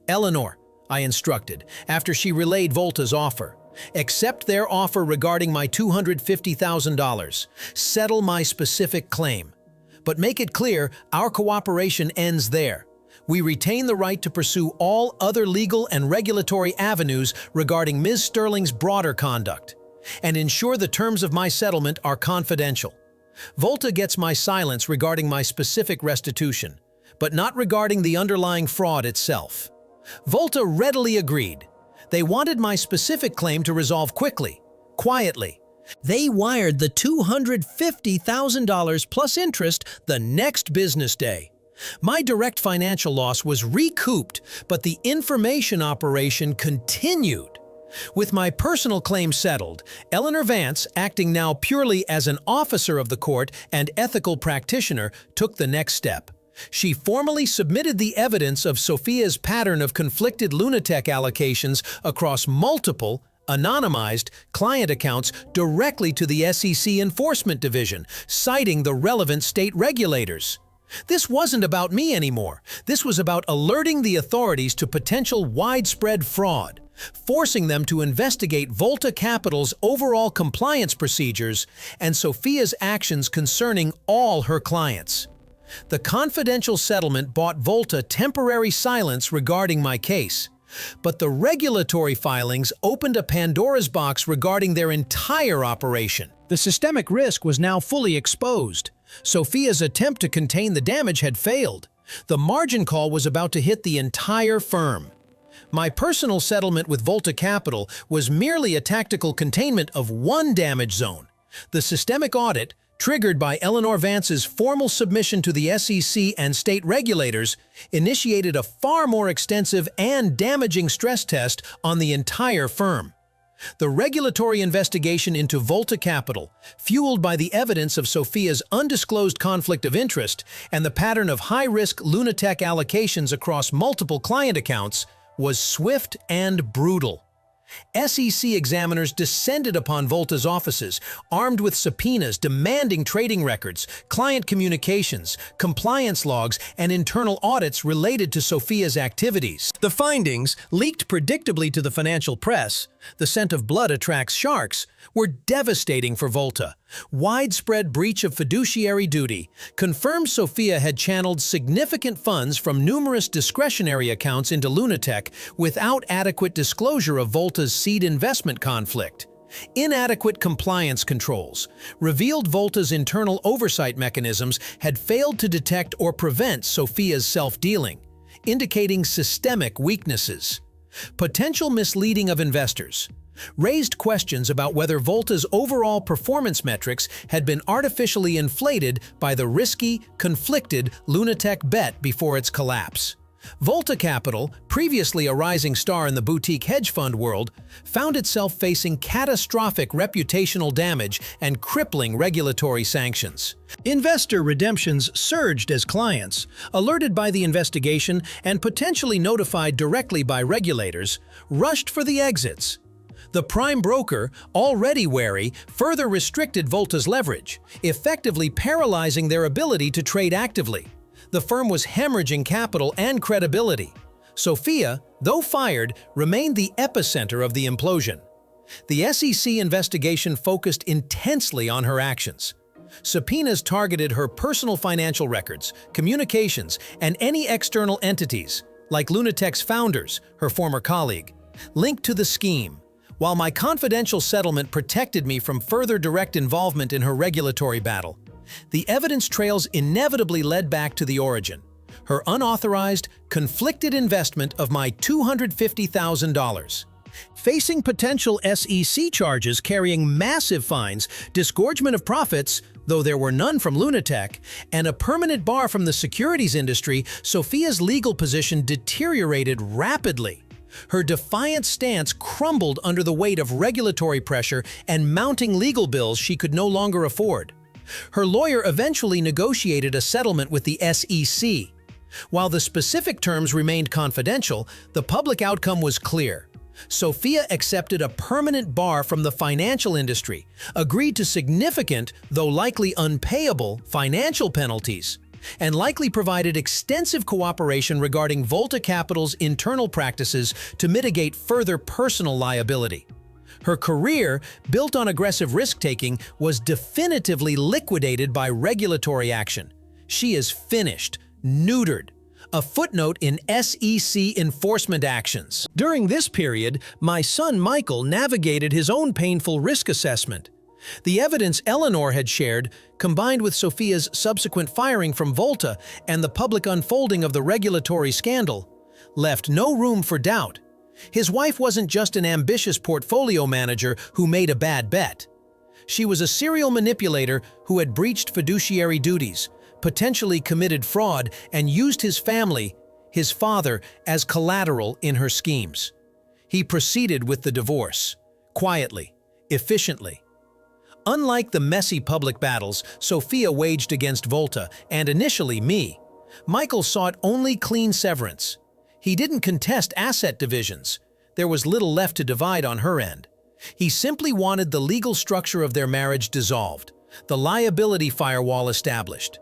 Eleanor, I instructed, after she relayed Volta's offer, accept their offer regarding my $250,000, settle my specific claim. But make it clear, our cooperation ends there. We retain the right to pursue all other legal and regulatory avenues regarding Ms. Sterling's broader conduct, and ensure the terms of my settlement are confidential. Volta gets my silence regarding my specific restitution, but not regarding the underlying fraud itself. Volta readily agreed. They wanted my specific claim to resolve quickly, quietly. They wired the $250,000 plus interest the next business day. My direct financial loss was recouped, but the information operation continued. With my personal claim settled, Eleanor Vance, acting now purely as an officer of the court and ethical practitioner, took the next step. She formally submitted the evidence of Sophia's pattern of conflicted LunaTech allocations across multiple, anonymized client accounts directly to the SEC Enforcement Division, citing the relevant state regulators. This wasn't about me anymore. This was about alerting the authorities to potential widespread fraud, forcing them to investigate Volta Capital's overall compliance procedures and Sophia's actions concerning all her clients. The confidential settlement bought Volta temporary silence regarding my case, but the regulatory filings opened a Pandora's box regarding their entire operation. The systemic risk was now fully exposed. Sophia's attempt to contain the damage had failed. The margin call was about to hit the entire firm. My personal settlement with Volta Capital was merely a tactical containment of one damage zone. The systemic audit, triggered by Eleanor Vance's formal submission to the SEC and state regulators, initiated a far more extensive and damaging stress test on the entire firm. The regulatory investigation into Volta Capital, fueled by the evidence of Sophia's undisclosed conflict of interest and the pattern of high-risk LunaTech allocations across multiple client accounts, was swift and brutal. SEC examiners descended upon Volta's offices, armed with subpoenas demanding trading records, client communications, compliance logs, and internal audits related to Sophia's activities. The findings, leaked predictably to the financial press, the scent of blood attracts sharks, were devastating for Volta. Widespread breach of fiduciary duty confirmed Sophia had channeled significant funds from numerous discretionary accounts into LunaTech without adequate disclosure of Volta's seed investment conflict. Inadequate compliance controls revealed Volta's internal oversight mechanisms had failed to detect or prevent Sophia's self-dealing, indicating systemic weaknesses. Potential misleading of investors raised questions about whether Volta's overall performance metrics had been artificially inflated by the risky, conflicted LunaTech bet before its collapse. Volta Capital, previously a rising star in the boutique hedge fund world, found itself facing catastrophic reputational damage and crippling regulatory sanctions. Investor redemptions surged as clients, alerted by the investigation and potentially notified directly by regulators, rushed for the exits. The prime broker, already wary, further restricted Volta's leverage, effectively paralyzing their ability to trade actively. The firm was hemorrhaging capital and credibility. Sophia, though fired, remained the epicenter of the implosion. The SEC investigation focused intensely on her actions. Subpoenas targeted her personal financial records, communications, and any external entities, like LunaTech's founders, her former colleague, linked to the scheme. While my confidential settlement protected me from further direct involvement in her regulatory battle, the evidence trails inevitably led back to the origin: her unauthorized, conflicted investment of my $250,000. Facing potential SEC charges carrying massive fines, disgorgement of profits, though there were none from LunaTech, and a permanent bar from the securities industry, Sophia's legal position deteriorated rapidly. Her defiant stance crumbled under the weight of regulatory pressure and mounting legal bills she could no longer afford. Her lawyer eventually negotiated a settlement with the SEC. While the specific terms remained confidential, the public outcome was clear. Sophia accepted a permanent bar from the financial industry, agreed to significant, though likely unpayable, financial penalties, and likely provided extensive cooperation regarding Volta Capital's internal practices to mitigate further personal liability. Her career, built on aggressive risk-taking, was definitively liquidated by regulatory action. She is finished, neutered, a footnote in SEC enforcement actions. During this period, my son Michael navigated his own painful risk assessment. The evidence Eleanor had shared, combined with Sophia's subsequent firing from Volta and the public unfolding of the regulatory scandal, left no room for doubt. His wife wasn't just an ambitious portfolio manager who made a bad bet. She was a serial manipulator who had breached fiduciary duties, potentially committed fraud, and used his family, his father, as collateral in her schemes. He proceeded with the divorce, quietly, efficiently. Unlike the messy public battles Sophia waged against Volta and initially me, Michael sought only clean severance. He didn't contest asset divisions. There was little left to divide on her end. He simply wanted the legal structure of their marriage dissolved, the liability firewall established.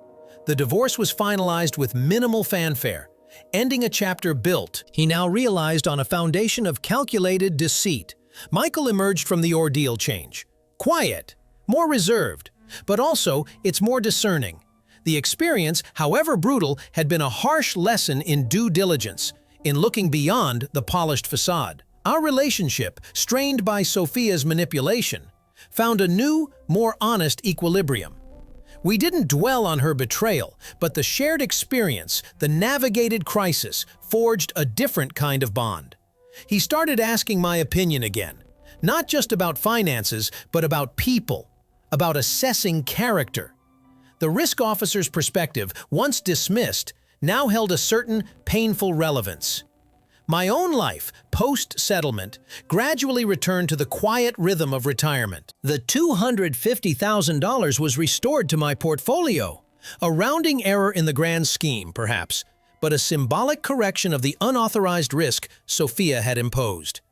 The divorce was finalized with minimal fanfare, ending a chapter built, he now realized, on a foundation of calculated deceit. Michael emerged from the ordeal change. Quiet, more reserved, but also it's more discerning. The experience, however brutal, had been a harsh lesson in due diligence, in looking beyond the polished facade. Our relationship, strained by Sophia's manipulation, found a new, more honest equilibrium. We didn't dwell on her betrayal, but the shared experience, the navigated crisis, forged a different kind of bond. He started asking my opinion again, not just about finances, but about people, about assessing character. The risk officer's perspective, once dismissed, now held a certain painful relevance. My own life, post-settlement, gradually returned to the quiet rhythm of retirement. The $250,000 was restored to my portfolio. A rounding error in the grand scheme, perhaps, but a symbolic correction of the unauthorized risk Sophia had imposed.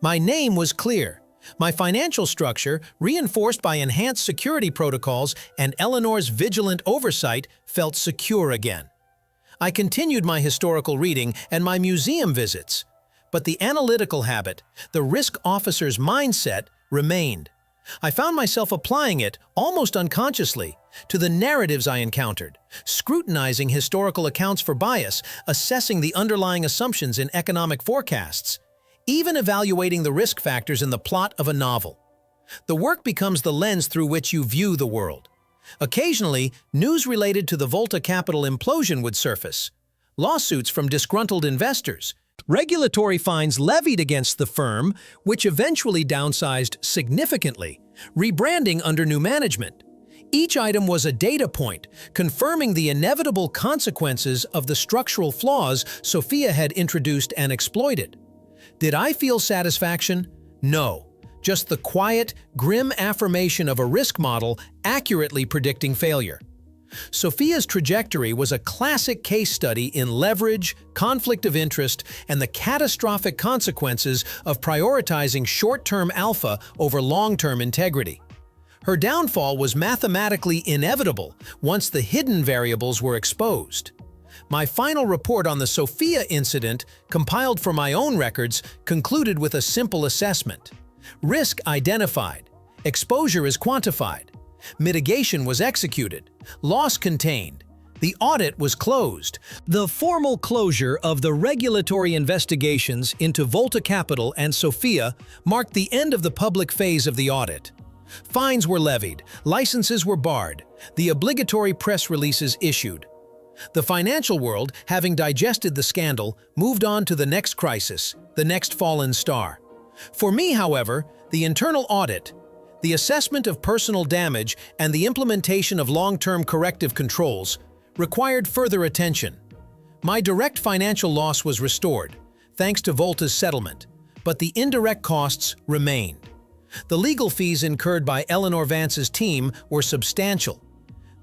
My name was clear. My financial structure, reinforced by enhanced security protocols and Eleanor's vigilant oversight, felt secure again. I continued my historical reading and my museum visits, but the analytical habit, the risk officer's mindset, remained. I found myself applying it, almost unconsciously, to the narratives I encountered, scrutinizing historical accounts for bias, assessing the underlying assumptions in economic forecasts, even evaluating the risk factors in the plot of a novel. The work becomes the lens through which you view the world. Occasionally, news related to the Volta Capital implosion would surface. Lawsuits from disgruntled investors, regulatory fines levied against the firm, which eventually downsized significantly, rebranding under new management. Each item was a data point, confirming the inevitable consequences of the structural flaws Sophia had introduced and exploited. Did I feel satisfaction? No. Just the quiet, grim affirmation of a risk model accurately predicting failure. Sophia's trajectory was a classic case study in leverage, conflict of interest, and the catastrophic consequences of prioritizing short-term alpha over long-term integrity. Her downfall was mathematically inevitable once the hidden variables were exposed. My final report on the Sophia incident, compiled for my own records, concluded with a simple assessment. Risk identified, exposure is quantified, mitigation was executed, loss contained, the audit was closed. The formal closure of the regulatory investigations into Volta Capital and Sophia marked the end of the public phase of the audit. Fines were levied, licenses were barred, the obligatory press releases issued. The financial world, having digested the scandal, moved on to the next crisis, the next fallen star. For me, however, the internal audit, the assessment of personal damage, and the implementation of long-term corrective controls required further attention. My direct financial loss was restored, thanks to Volta's settlement, but the indirect costs remained. The legal fees incurred by Eleanor Vance's team were substantial.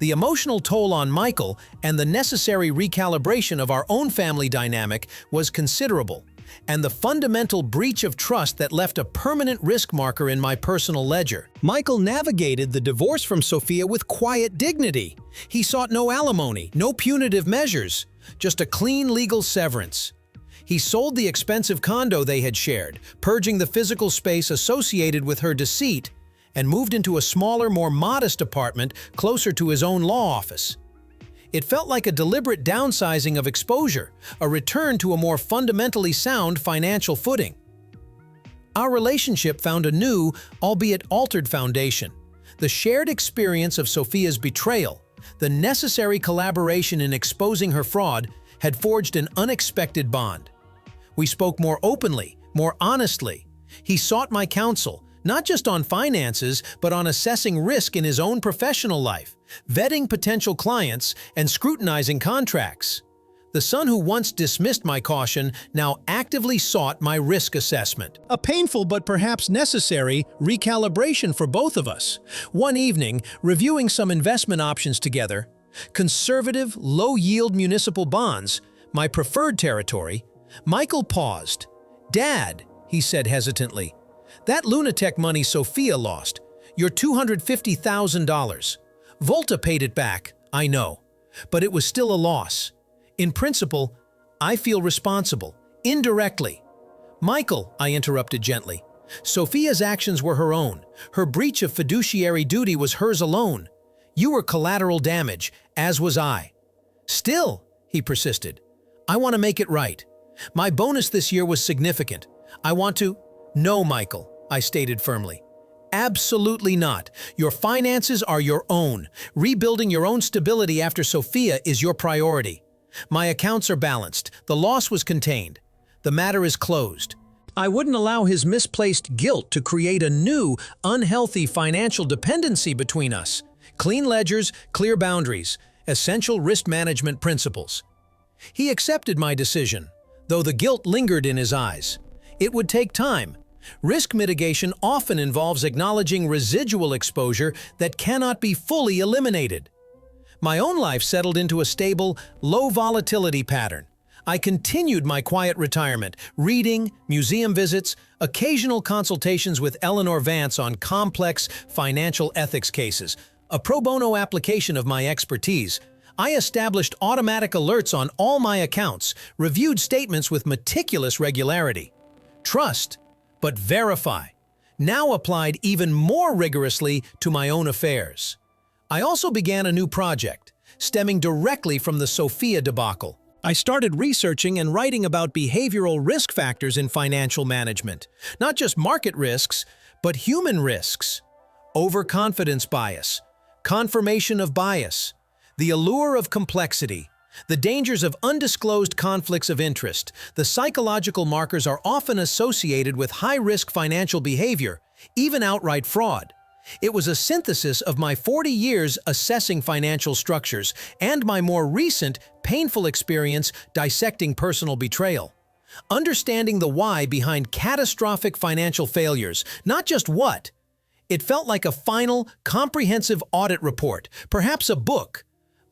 The emotional toll on Michael and the necessary recalibration of our own family dynamic was considerable, and the fundamental breach of trust that left a permanent risk marker in my personal ledger. Michael navigated the divorce from Sophia with quiet dignity. He sought no alimony, no punitive measures, just a clean legal severance. He sold the expensive condo they had shared, purging the physical space associated with her deceit, and moved into a smaller, more modest apartment closer to his own law office. It felt like a deliberate downsizing of exposure, a return to a more fundamentally sound financial footing. Our relationship found a new, albeit altered foundation. The shared experience of Sophia's betrayal, the necessary collaboration in exposing her fraud, had forged an unexpected bond. We spoke more openly, more honestly. He sought my counsel, not just on finances, but on assessing risk in his own professional life, vetting potential clients, and scrutinizing contracts. The son who once dismissed my caution now actively sought my risk assessment. A painful but perhaps necessary recalibration for both of us. One evening, reviewing some investment options together, conservative, low-yield municipal bonds, my preferred territory, Michael paused. "Dad," he said hesitantly, "that LunaTech money Sophia lost, your $250,000. Volta paid it back, I know, but it was still a loss. In principle, I feel responsible, indirectly." "Michael," I interrupted gently, "Sophia's actions were her own. Her breach of fiduciary duty was hers alone. You were collateral damage, as was I." "Still," he persisted, "I want to make it right. My bonus this year was significant. I want to—" "No, Michael," I stated firmly. "Absolutely not. Your finances are your own. Rebuilding your own stability after Sophia is your priority. My accounts are balanced. The loss was contained. The matter is closed." I wouldn't allow his misplaced guilt to create a new, unhealthy financial dependency between us. Clean ledgers, clear boundaries, essential risk management principles. He accepted my decision, though the guilt lingered in his eyes. It would take time. Risk mitigation often involves acknowledging residual exposure that cannot be fully eliminated. My own life settled into a stable, low-volatility pattern. I continued my quiet retirement, reading, museum visits, occasional consultations with Eleanor Vance on complex financial ethics cases, a pro bono application of my expertise. I established automatic alerts on all my accounts, reviewed statements with meticulous regularity. Trust, but verify, now applied even more rigorously to my own affairs. I also began a new project, stemming directly from the Sophia debacle. I started researching and writing about behavioral risk factors in financial management, not just market risks, but human risks. Overconfidence bias, confirmation of bias, the allure of complexity, the dangers of undisclosed conflicts of interest. The psychological markers are often associated with high-risk financial behavior, even outright fraud. It was a synthesis of my 40 years assessing financial structures and my more recent, painful experience dissecting personal betrayal. Understanding the why behind catastrophic financial failures, not just what. It felt like a final, comprehensive audit report, perhaps a book.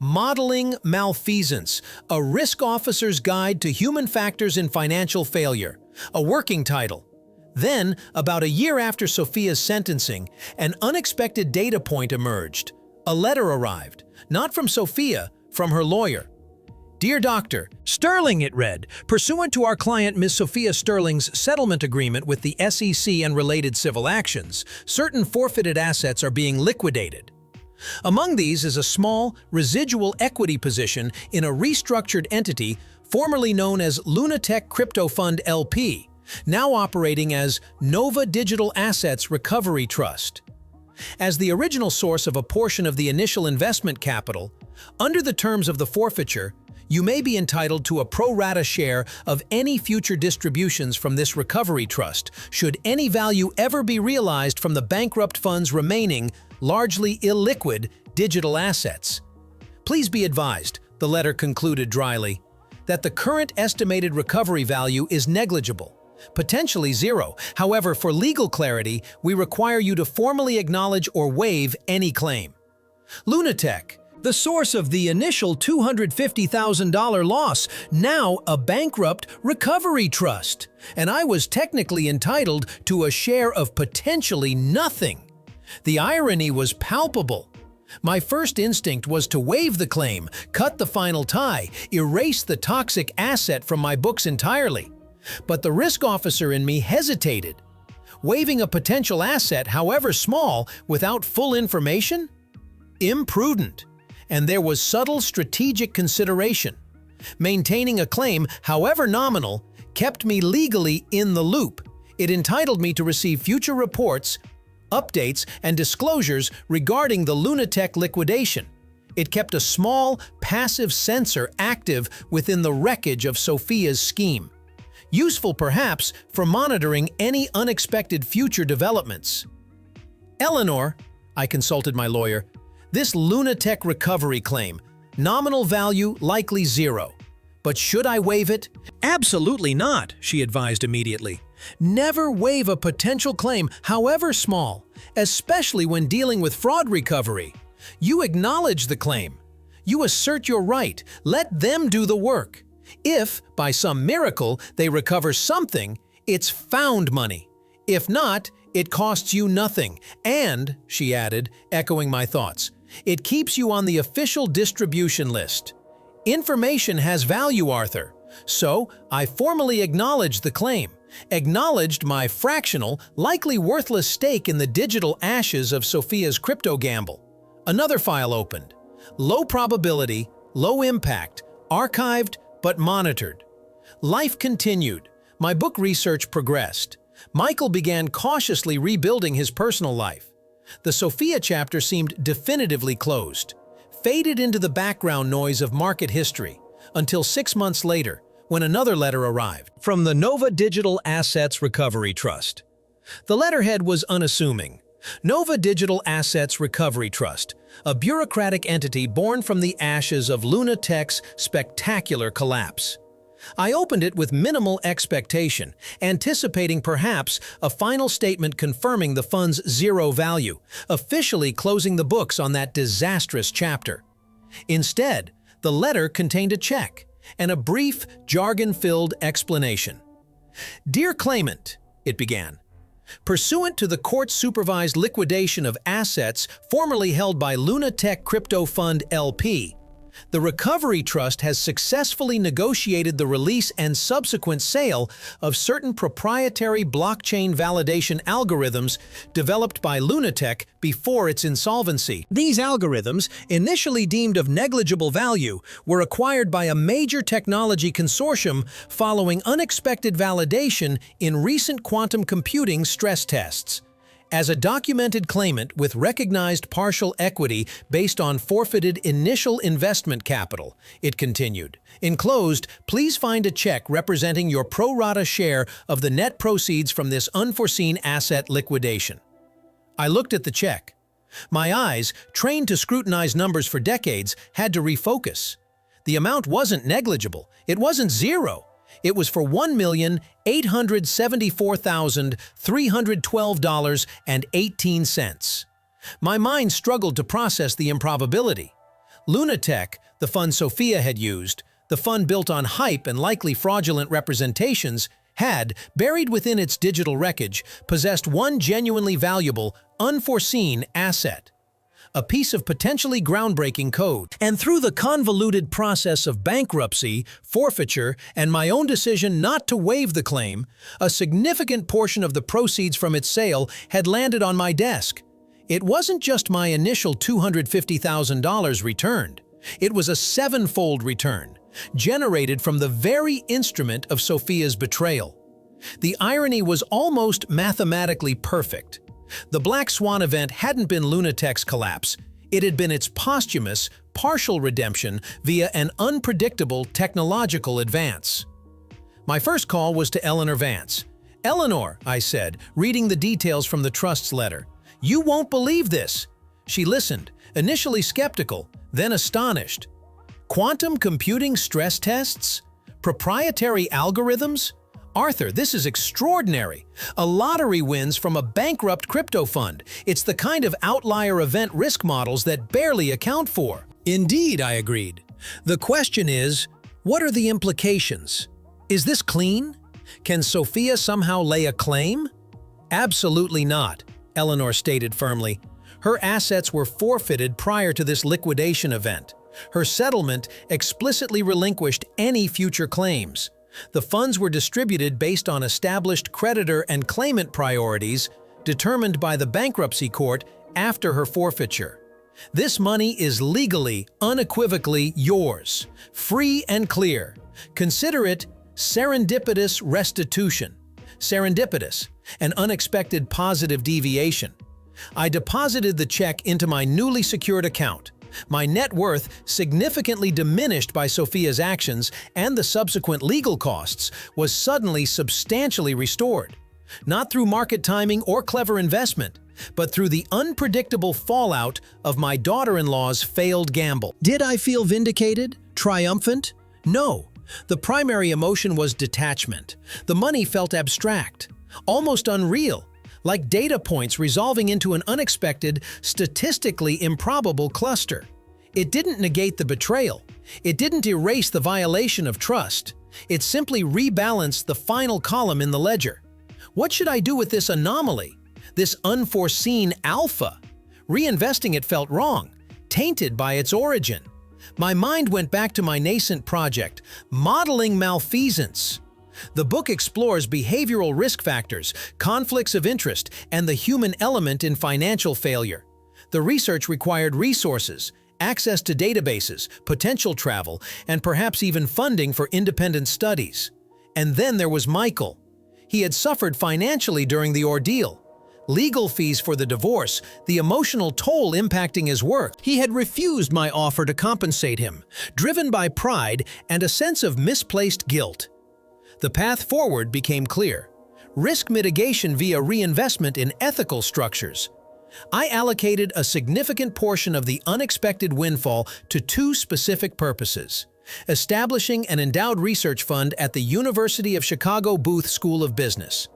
Modeling Malfeasance, a risk officer's guide to human factors in financial failure, a working title. Then, about a year after Sophia's sentencing, an unexpected data point emerged. A letter arrived, not from Sophia, from her lawyer. "Dear Dr. Sterling," it read, "pursuant to our client Ms. Sophia Sterling's settlement agreement with the SEC and related civil actions, certain forfeited assets are being liquidated. Among these is a small, residual equity position in a restructured entity formerly known as LunaTech Crypto Fund LP, now operating as Nova Digital Assets Recovery Trust. As the original source of a portion of the initial investment capital, under the terms of the forfeiture, you may be entitled to a pro rata share of any future distributions from this recovery trust, should any value ever be realized from the bankrupt fund's remaining, largely illiquid, digital assets. Please be advised," the letter concluded dryly, "that the current estimated recovery value is negligible, potentially zero. However, for legal clarity, we require you to formally acknowledge or waive any claim. LunaTech, The source of the initial $250,000 loss, now a bankrupt recovery trust, and I was technically entitled to a share of potentially nothing. The irony was palpable. My first instinct was to waive the claim, cut the final tie, erase the toxic asset from my books entirely. But the risk officer in me hesitated. Waiving a potential asset, however small, without full information? Imprudent. And there was subtle strategic consideration. Maintaining a claim, however nominal, kept me legally in the loop. It entitled me to receive future reports, updates, and disclosures regarding the LunaTech liquidation. It kept a small, passive sensor active within the wreckage of Sophia's scheme. Useful perhaps for monitoring any unexpected future developments. Eleanor, I consulted my lawyer, this LunaTech recovery claim, nominal value likely zero. But should I waive it? Absolutely not, she advised immediately. Never waive a potential claim, however small, especially when dealing with fraud recovery. You acknowledge the claim. You assert your right. Let them do the work. If, by some miracle, they recover something, it's found money. If not, it costs you nothing. And, she added, echoing my thoughts, it keeps you on the official distribution list. Information has value, Arthur. So, I formally acknowledged the claim, acknowledged my fractional, likely worthless stake in the digital ashes of Sophia's crypto gamble. Another file opened. Low probability, low impact, archived but monitored. Life continued. My book research progressed. Michael began cautiously rebuilding his personal life. The Sophia chapter seemed definitively closed, faded into the background noise of market history, until 6 months later, when another letter arrived from the Nova Digital Assets Recovery Trust. The letterhead was unassuming. Nova Digital Assets Recovery Trust, a bureaucratic entity born from the ashes of LunaTech's spectacular collapse. I opened it with minimal expectation, anticipating perhaps a final statement confirming the fund's zero value, officially closing the books on that disastrous chapter. Instead, the letter contained a check and a brief, jargon-filled explanation. "Dear claimant," it began, "pursuant to the court-supervised liquidation of assets formerly held by LunaTech Crypto Fund LP, the Recovery Trust has successfully negotiated the release and subsequent sale of certain proprietary blockchain validation algorithms developed by LunaTech before its insolvency. These algorithms, initially deemed of negligible value, were acquired by a major technology consortium following unexpected validation in recent quantum computing stress tests. As a documented claimant with recognized partial equity based on forfeited initial investment capital," it continued, "enclosed, please find a check representing your pro rata share of the net proceeds from this unforeseen asset liquidation." I looked at the check. My eyes, trained to scrutinize numbers for decades, had to refocus. The amount wasn't negligible. It wasn't zero. It was for $1,874,312.18. My mind struggled to process the improbability. LunaTech, the fund Sophia had used, the fund built on hype and likely fraudulent representations, had, buried within its digital wreckage, possessed one genuinely valuable, unforeseen asset. A piece of potentially groundbreaking code. And through the convoluted process of bankruptcy, forfeiture, and my own decision not to waive the claim, a significant portion of the proceeds from its sale had landed on my desk. It wasn't just my initial $250,000 returned. It was a seven-fold return, generated from the very instrument of Sophia's betrayal. The irony was almost mathematically perfect. The Black Swan event hadn't been LunaTech's collapse. It had been its posthumous, partial redemption via an unpredictable technological advance. My first call was to Eleanor Vance. "Eleanor," I said, reading the details from the trust's letter, "you won't believe this." She listened, initially skeptical, then astonished. "Quantum computing stress tests? Proprietary algorithms? Arthur, this is extraordinary. A lottery wins from a bankrupt crypto fund. It's the kind of outlier event risk models that barely account for. Indeed, I agreed. The question is, what are the implications? Is this clean? Can Sophia somehow lay a claim? Absolutely not, Eleanor stated firmly. Her assets were forfeited prior to this liquidation event. Her settlement explicitly relinquished any future claims. The funds were distributed based on established creditor and claimant priorities determined by the bankruptcy court after her forfeiture. This money is legally, unequivocally yours, free and clear. Consider it serendipitous restitution. Serendipitous, an unexpected positive deviation. I deposited the check into my newly secured account. My net worth, significantly diminished by Sophia's actions and the subsequent legal costs, was suddenly substantially restored. Not through market timing or clever investment, but through the unpredictable fallout of my daughter-in-law's failed gamble. Did I feel vindicated? Triumphant? No. The primary emotion was detachment. The money felt abstract, almost unreal, like data points resolving into an unexpected, statistically improbable cluster. It didn't negate the betrayal. It didn't erase the violation of trust. It simply rebalanced the final column in the ledger. What should I do with this anomaly? This unforeseen alpha? Reinvesting it felt wrong, tainted by its origin. My mind went back to my nascent project, modeling malfeasance. The book explores behavioral risk factors, conflicts of interest, and the human element in financial failure. The research required resources, access to databases, potential travel, and perhaps even funding for independent studies. And then there was Michael. He had suffered financially during the ordeal. Legal fees for the divorce, the emotional toll impacting his work. He had refused my offer to compensate him, driven by pride and a sense of misplaced guilt. The path forward became clear. Risk mitigation via reinvestment in ethical structures. I allocated a significant portion of the unexpected windfall to two specific purposes: establishing an endowed research fund at the University of Chicago Booth School of Business,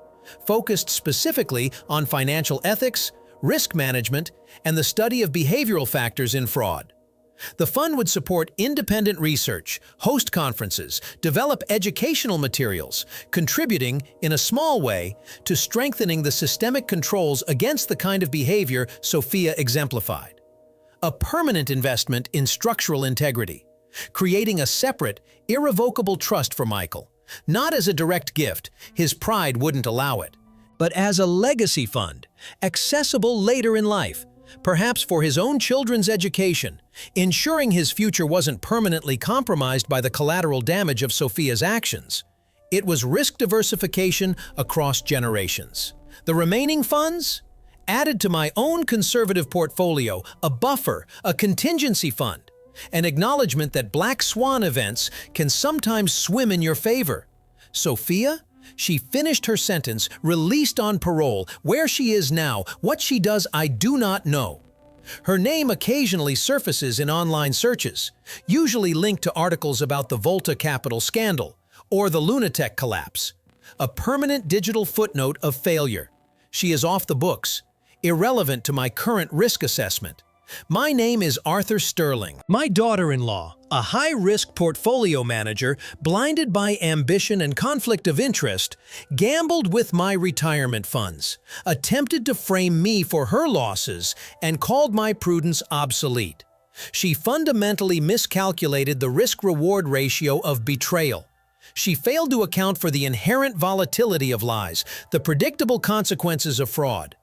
focused specifically on financial ethics, risk management, and the study of behavioral factors in fraud. The fund would support independent research, host conferences, develop educational materials, contributing, in a small way, to strengthening the systemic controls against the kind of behavior Sophia exemplified. A permanent investment in structural integrity, creating a separate, irrevocable trust for Michael, not as a direct gift, his pride wouldn't allow it, but as a legacy fund, accessible later in life, perhaps for his own children's education, ensuring his future wasn't permanently compromised by the collateral damage of Sophia's actions. It was risk diversification across generations. The remaining funds? Added to my own conservative portfolio, a buffer, a contingency fund, an acknowledgement that black swan events can sometimes swim in your favor. Sophia? She finished her sentence, released on parole. Where she is now, what she does, I do not know. Her name occasionally surfaces in online searches, usually linked to articles about the Volta Capital scandal or the LunaTech collapse. A permanent digital footnote of failure. She is off the books, irrelevant to my current risk assessment. My name is Arthur Sterling. My daughter-in-law, a high-risk portfolio manager, blinded by ambition and conflict of interest, gambled with my retirement funds, attempted to frame me for her losses, and called my prudence obsolete. She fundamentally miscalculated the risk-reward ratio of betrayal. She failed to account for the inherent volatility of lies, the predictable consequences of fraud.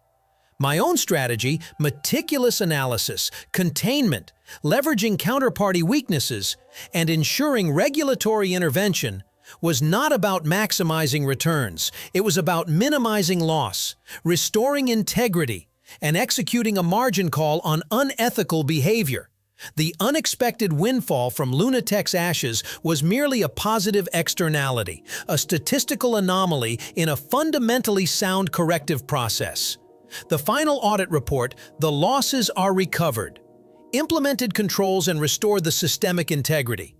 My own strategy, meticulous analysis, containment, leveraging counterparty weaknesses, and ensuring regulatory intervention, was not about maximizing returns. It was about minimizing loss, restoring integrity, and executing a margin call on unethical behavior. The unexpected windfall from LunaTech's ashes was merely a positive externality, a statistical anomaly in a fundamentally sound corrective process. The final audit report, the losses are recovered, implemented controls and restored the systemic integrity.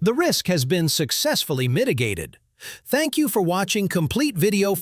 The risk has been successfully mitigated. Thank you for watching complete video.